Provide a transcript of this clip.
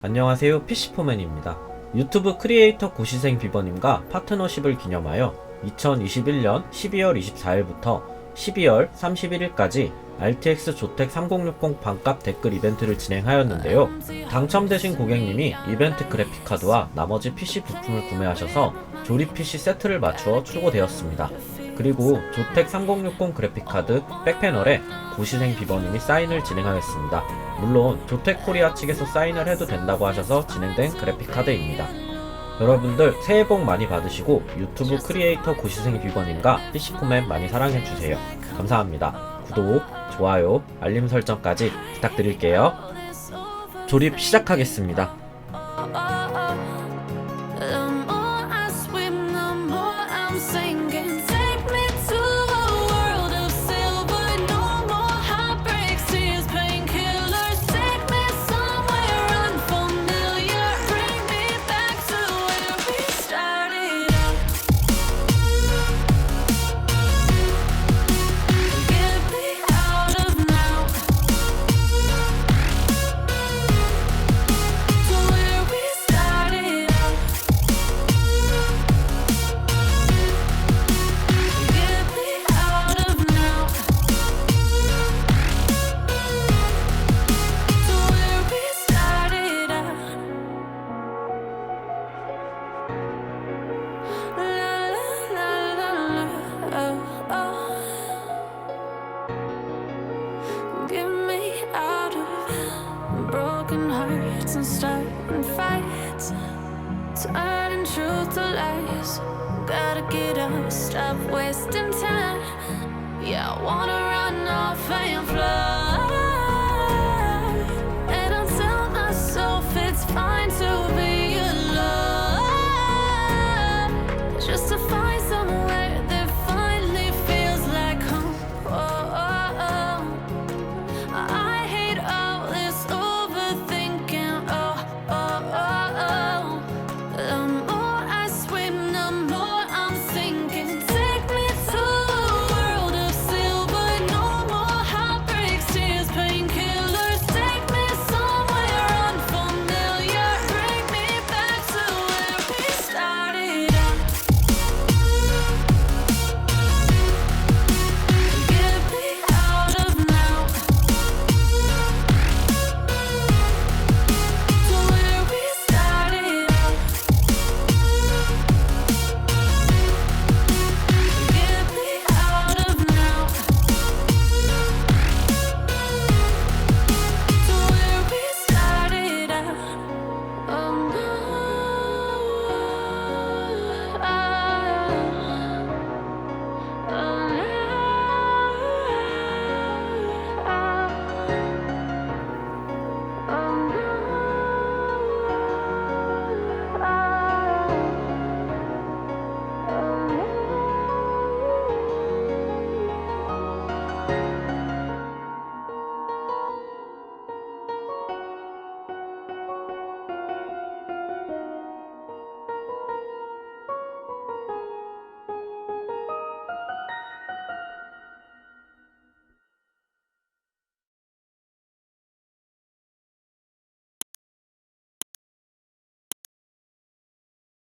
안녕하세요, PC포맨입니다. 유튜브 크리에이터 고시생 비버님과 파트너십을 기념하여 2021년 12월 24일부터 12월 31일까지 RTX 조텍 3060 반값 댓글 이벤트를 진행하였는데요. 당첨되신 고객님이 이벤트 그래픽카드와 나머지 PC 부품을 구매하셔서 조립 PC 세트를 맞추어 출고되었습니다. 그리고 조텍 3060 그래픽카드 백패널에 고시생 비버님이 사인을 진행하였습니다. 물론 조텍 코리아 측에서 사인을 해도 된다고 하셔서 진행된 그래픽카드입니다. 여러분들 새해 복 많이 받으시고 유튜브 크리에이터 고시생 비버님과 PC포맨 많이 사랑해주세요. 감사합니다. 구독, 좋아요, 알림 설정까지 부탁드릴게요. 조립 시작하겠습니다. Broken hearts and starting fights, turning truth to lies. Gotta get up, stop wasting time. Yeah, I wanna run off and fly.